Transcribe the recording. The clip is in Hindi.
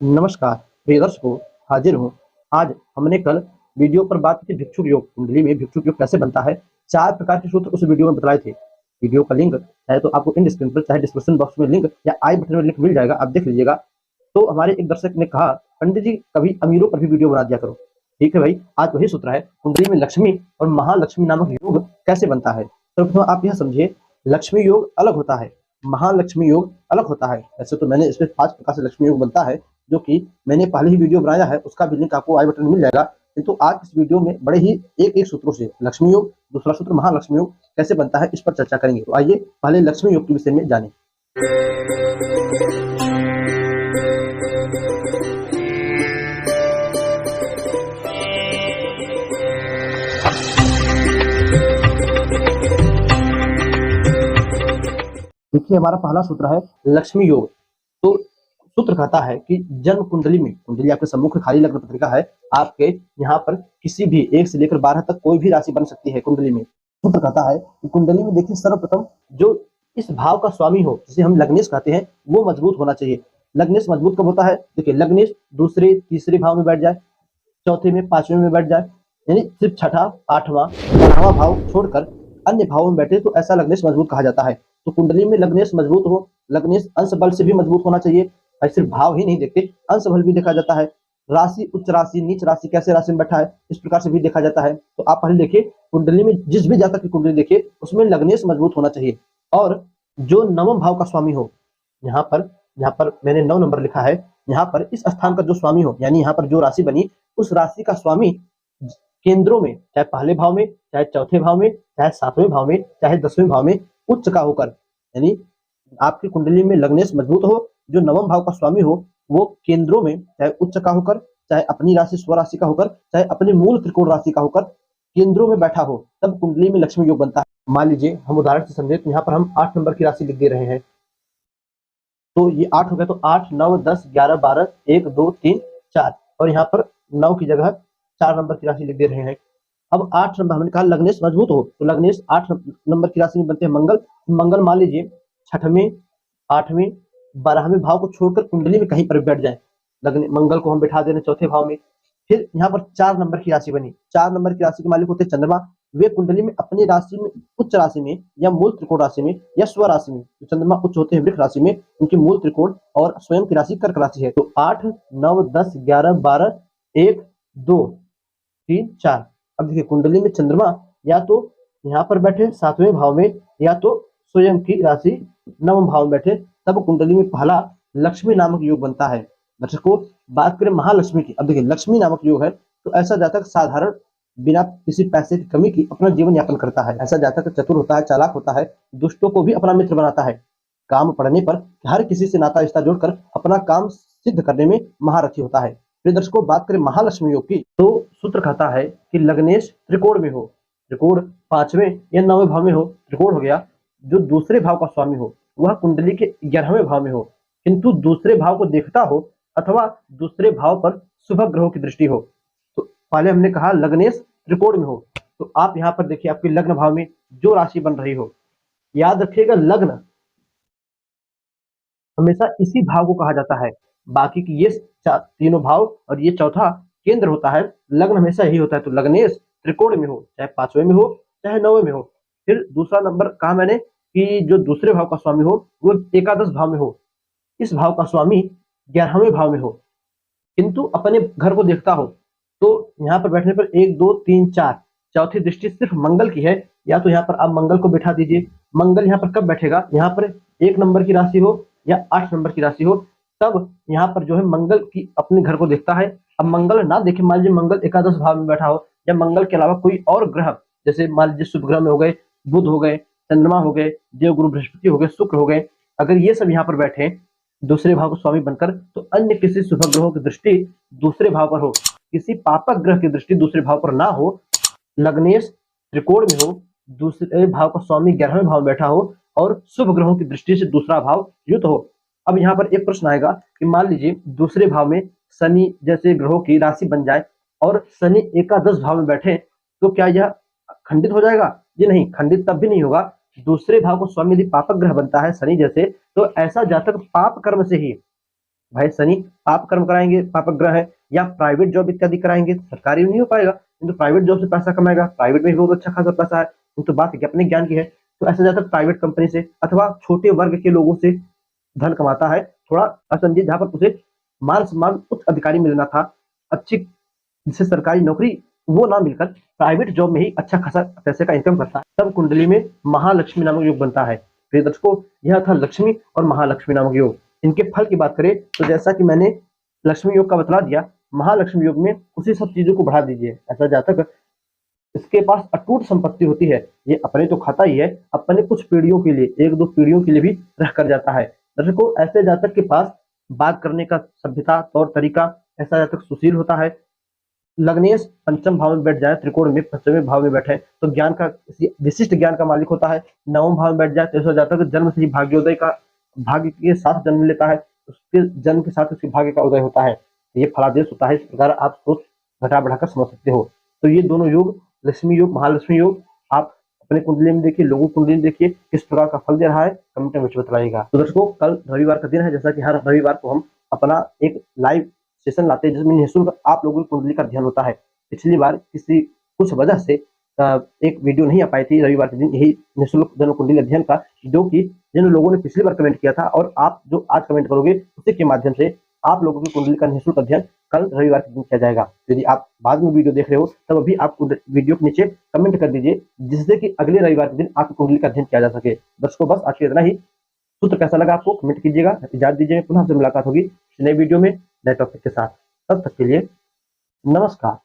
नमस्कार प्रिय दर्शकों, हाजिर हूँ। आज हमने कल वीडियो पर बात की थी भिक्षुक योग कुंडली में भिक्षुक योग कैसे बनता है। 4 प्रकार के सूत्र उस वीडियो में बताए थे। वीडियो का लिंक चाहे तो आपको इन स्क्रीन पर चाहे डिस्क्रिप्शन बॉक्स में लिंक या आई बटन में लिंक मिल जाएगा, आप देख लीजिएगा। तो हमारे एक दर्शक ने कहा, पंडित जी कभी अमीरों पर भी वीडियो बना दिया करो। ठीक है भाई, आज वही सूत्र है। कुंडली में लक्ष्मी और महालक्ष्मी नामक योग कैसे बनता है। सर्वप्रथम आप यह समझिए, लक्ष्मी योग अलग होता है, महालक्ष्मी योग अलग होता है। ऐसे तो मैंने इसमें 5 प्रकार से लक्ष्मी योग बनता है, जो कि मैंने पहले ही वीडियो बनाया है, उसका भी लिंक आपको आई बटन में मिल जाएगा। किंतु आज इस वीडियो में बड़े ही एक-एक सूत्रों से लक्ष्मी योग, दूसरा सूत्र महालक्ष्मी योग कैसे बनता है, इस पर चर्चा करेंगे। तो आइए पहले लक्ष्मी योग के विषय में जानें। देखिए, हमारा पहला सूत्र है लक्ष्मी योग। तो सूत्र कहता है कि जन्म कुंडली में, कुंडली आपके सम्मुख खाली लग्न पत्रिका है, आपके यहाँ पर किसी भी 1 से लेकर 12 तक कोई भी राशि बन सकती है कुंडली में। सूत्र कहता है कि कुंडली में देखिए, सर्वप्रथम जो इस भाव का स्वामी हो, जिसे हम लग्नेश कहते हैं, वो मजबूत होना चाहिए। लग्नेश मजबूत कब होता है? देखिए, लग्नेश दूसरे तीसरे भाव में बैठ जाए, चौथे में पांचवें में बैठ जाए, यानी सिर्फ छठा, आठवां, 12वां भाव छोड़कर अन्य भावों में बैठे तो ऐसा लग्नेश मजबूत कहा जाता है। तो कुंडली में लग्नेश मजबूत हो, लग्नेश अंश बल से भी मजबूत होना चाहिए। सिर्फ भाव ही नहीं देखते, अंश बल भी देखा जाता है। राशि, उच्च राशि, नीच राशि कैसे राशि में बैठा है, इस प्रकार से भी देखा जाता है। तो आप पहले देखिए, कुंडली में जिस भी जातक की कुंडली देखिए, उसमें लग्नेश मजबूत होना चाहिए। और जो नवम भाव का स्वामी हो, यहाँ पर मैंने 9 नंबर लिखा है। यहाँ पर इस स्थान का जो स्वामी हो, यानी यहाँ पर जो राशि बनी, उस राशि का स्वामी केंद्रों में, चाहे पहले भाव में, चाहे चौथे भाव में, चाहे 7वें भाव में, चाहे 10वें भाव में उच्च का होकर, यानी आपकी कुंडली में लग्नेश मजबूत हो, जो नवम भाव का स्वामी हो, वो केंद्रों में चाहे उच्च का होकर, चाहे अपनी राशि स्वराशि का होकर, चाहे अपने मूल त्रिकोण राशि का होकर केंद्रों में बैठा हो, तब कुंडली में लक्ष्मी योग बनता है। मान लीजिए हम उदाहरण से समझे, तो यहाँ पर हम 8 नंबर की राशि लिख दे रहे हैं। तो ये 8 हो गया, तो 8, 9, 10, 11, 12, 1, 2, 3, 4, और यहाँ पर 9 की जगह 4 नंबर की राशि लिख दे रहे हैं। अब 8 नंबर हमने कहा लग्नेश मजबूत हो, तो लग्नेश 8 नंबर की राशि में बनते हैं मंगल। मंगल मान लीजिए छठवें, 8वें, 12वें भाव को छोड़कर कुंडली में कहीं पर बैठ जाए, लग्न मंगल को हम बैठा दे रहे हैं चौथे भाव में। फिर यहाँ पर 4 नंबर की राशि बनी, 4 नंबर की राशि के मालिक होते हैं चंद्रमा। वे कुंडली में अपनी राशि में, उच्च राशि में या मूल त्रिकोण राशि में या स्व राशि में, तो चंद्रमा उच्च होते हैं वृक्ष राशि में, उनकी मूल त्रिकोण और स्वयं की राशि कर्क राशि है। तो 8, 9, 10, 11, 12, 1, 2, 3, 4। अब देखिए, कुंडली में चंद्रमा या तो यहाँ पर बैठे 7वें भाव में, या तो स्वयं की राशि 9वें भाव में बैठे, तब कुंडली में पहला लक्ष्मी नामक योग बनता है। दर्शकों, बात करें महालक्ष्मी की। अब देखिए, लक्ष्मी नामक योग है, तो ऐसा जातक साधारण बिना किसी पैसे की कमी की अपना जीवन यापन करता है। ऐसा जातक चतुर होता है, चालाक होता है, दुष्टों को भी अपना मित्र बनाता है। काम पड़ने पर हर किसी से नाता रिश्ता जोड़कर अपना काम सिद्ध करने में महारथी होता है। प्रिय दर्शकों, बात करें महालक्ष्मी योग की, तो सूत्र कहता है कि लग्नेश त्रिकोण में हो, त्रिकोण 5वें या 9वें भाव में हो, त्रिकोण हो गया, जो दूसरे भाव का स्वामी हो, वह कुंडली के 11वें भाव में हो, किंतु दूसरे भाव को देखता हो अथवा दूसरे भाव पर शुभ ग्रहों की दृष्टि हो। तो पहले हमने कहा लग्नेश त्रिकोण में हो, तो आप यहाँ पर देखिए, आपके लग्न भाव में जो राशि बन रही हो, याद रखिएगा लग्न हमेशा इसी भाव को कहा जाता है। बाकी की ये तीनों भाव और ये चौथा केंद्र होता है, लग्न हमेशा यही होता है। तो लग्नेश त्रिकोण में हो, चाहे 5वें में हो, चाहे 9वें में हो। फिर दूसरा नंबर कहा मैंने कि जो दूसरे भाव का स्वामी हो, वो एकादश भाव में हो, इस भाव का स्वामी 11वें भाव में हो, किंतु अपने घर को देखता हो। तो यहाँ पर बैठने पर 1, 2, 3, 4 चौथी दृष्टि सिर्फ मंगल की है, या तो यहाँ पर आप मंगल को बैठा दीजिए। मंगल यहाँ पर कब बैठेगा? यहाँ पर 1 नंबर की राशि हो या 8 नंबर की राशि हो, तब यहाँ पर जो है मंगल की अपने घर को देखता है। अब मंगल ना देखे, मान लीजिए मंगल एकादश भाव में बैठा हो, या मंगल के अलावा कोई और ग्रह, जैसे मान लीजिए शुभ ग्रह में हो गए, बुध हो गए, चंद्रमा हो गए, देव गुरु बृहस्पति हो गए, शुक्र हो गए, अगर ये सब यहाँ पर बैठे दूसरे भाव को स्वामी बनकर, तो अन्य किसी शुभ ग्रहों की दृष्टि दूसरे भाव पर हो, किसी पापक ग्रह की दृष्टि दूसरे भाव पर ना हो, लग्नेश त्रिकोण में हो, दूसरे भाव का स्वामी 11वें भाव में बैठा हो, और शुभ ग्रहों की दृष्टि से दूसरा भाव युत हो। अब यहाँ पर एक प्रश्न आएगा कि मान लीजिए दूसरे भाव में शनि जैसे ग्रहों की राशि बन जाए और शनि एकादश भाव में बैठे, तो क्या यह खंडित हो जाएगा? ये नहीं, खंडित तब भी नहीं होगा। दूसरे भाव को स्वामी यदि पापक ग्रह बनता है शनि जैसे, तो ऐसा जातक पाप कर्म से ही, भाई शनि पाप कर्म कराएंगे, पापक ग्रह है, या प्राइवेट जॉब इत्यादि कराएंगे, सरकारी नहीं हो पाएगा, किंतु प्राइवेट जॉब से पैसा कमाएगा, प्राइवेट में भी बहुत अच्छा खासा पैसा है, किंतु बात अपने ज्ञान की है। तो ऐसा ज्यादातर प्राइवेट कंपनी से अथवा छोटे वर्ग के लोगों से धन कमाता है, थोड़ा असंजीत, जहां पर उसे मान सम्मान उच्च अधिकारी मिलना था, अच्छी जिससे सरकारी नौकरी वो ना मिलकर प्राइवेट जॉब में ही अच्छा खासा पैसे का इनकम करता है, तब कुंडली में महालक्ष्मी नामक योग बनता है। प्रिय दर्शकों, यह था लक्ष्मी और महालक्ष्मी नामक योग। इनके फल की बात करें तो जैसा कि मैंने लक्ष्मी योग का बतला दिया, महालक्ष्मी योग में उसी सब चीजों को बढ़ा दीजिए। ऐसा जातक इसके पास अटूट संपत्ति होती है, ये अपने तो खाता ही है, अपने कुछ पीढ़ियों के लिए, एक दो पीढ़ियों के लिए भी रह कर जाता है। दर्शकों, ऐसे जातक के पास बात करने का सभ्यता तौर तरीका, ऐसा जातक सुशील होता है। लग्नेश पंचम भाव में बैठ जाए, त्रिकोण में पंचवें भाव में बैठे तो ज्ञान का, विशिष्ट ज्ञान का मालिक होता है। नवम भाव में बैठ जाए तो ऐसा जातक जन्म से ही भाग्योदय का, भाग्य के साथ जन्म लेता है, उसके जन्म के साथ उसके भाग्य का उदय होता है। ये फलादेश होता है। इस प्रकार आप सोच घटा बढ़ाकर समझ सकते हो। तो ये दोनों योग, लक्ष्मी योग, महालक्ष्मी योग, आप अपने कुंडली में देखिए, लोगों की कुंडली में देखिए, किस प्रकार का फल दे रहा है, कमेंट में बताइएगा। तो दर्शकों, कल रविवार का दिन है, जैसा कि हर रविवार को हम अपना एक लाइव सेशन लाते हैं जिसमें निःशुल्क आप लोगों की कुंडली का अध्ययन होता है। पिछली बार किसी कुछ वजह से एक वीडियो नहीं आ पाई थी रविवार के दिन, यही निःशुल्क जन्म कुंडली अध्ययन का, जो कि जिन लोगों ने पिछली बार कमेंट किया था और आप जो आज कमेंट करोगे उसी के माध्यम से आप लोगों की कुंडली का निःशुल्क अध्ययन कल रविवार के दिन किया जाएगा। यदि आप बाद में वीडियो देख रहे हो तब अभी आप वीडियो के नीचे कमेंट कर दीजिए, जिससे कि अगले रविवार के दिन आपकी कुंडली का अध्ययन किया जा सके। दर्शकों, बस आज के इतना ही। सूत्र कैसा लगा आपको कमेंट कीजिएगा, इजाजत दीजिए, पुनः से मुलाकात होगी नए वीडियो में नए टॉपिक के साथ। तब तक के लिए नमस्कार।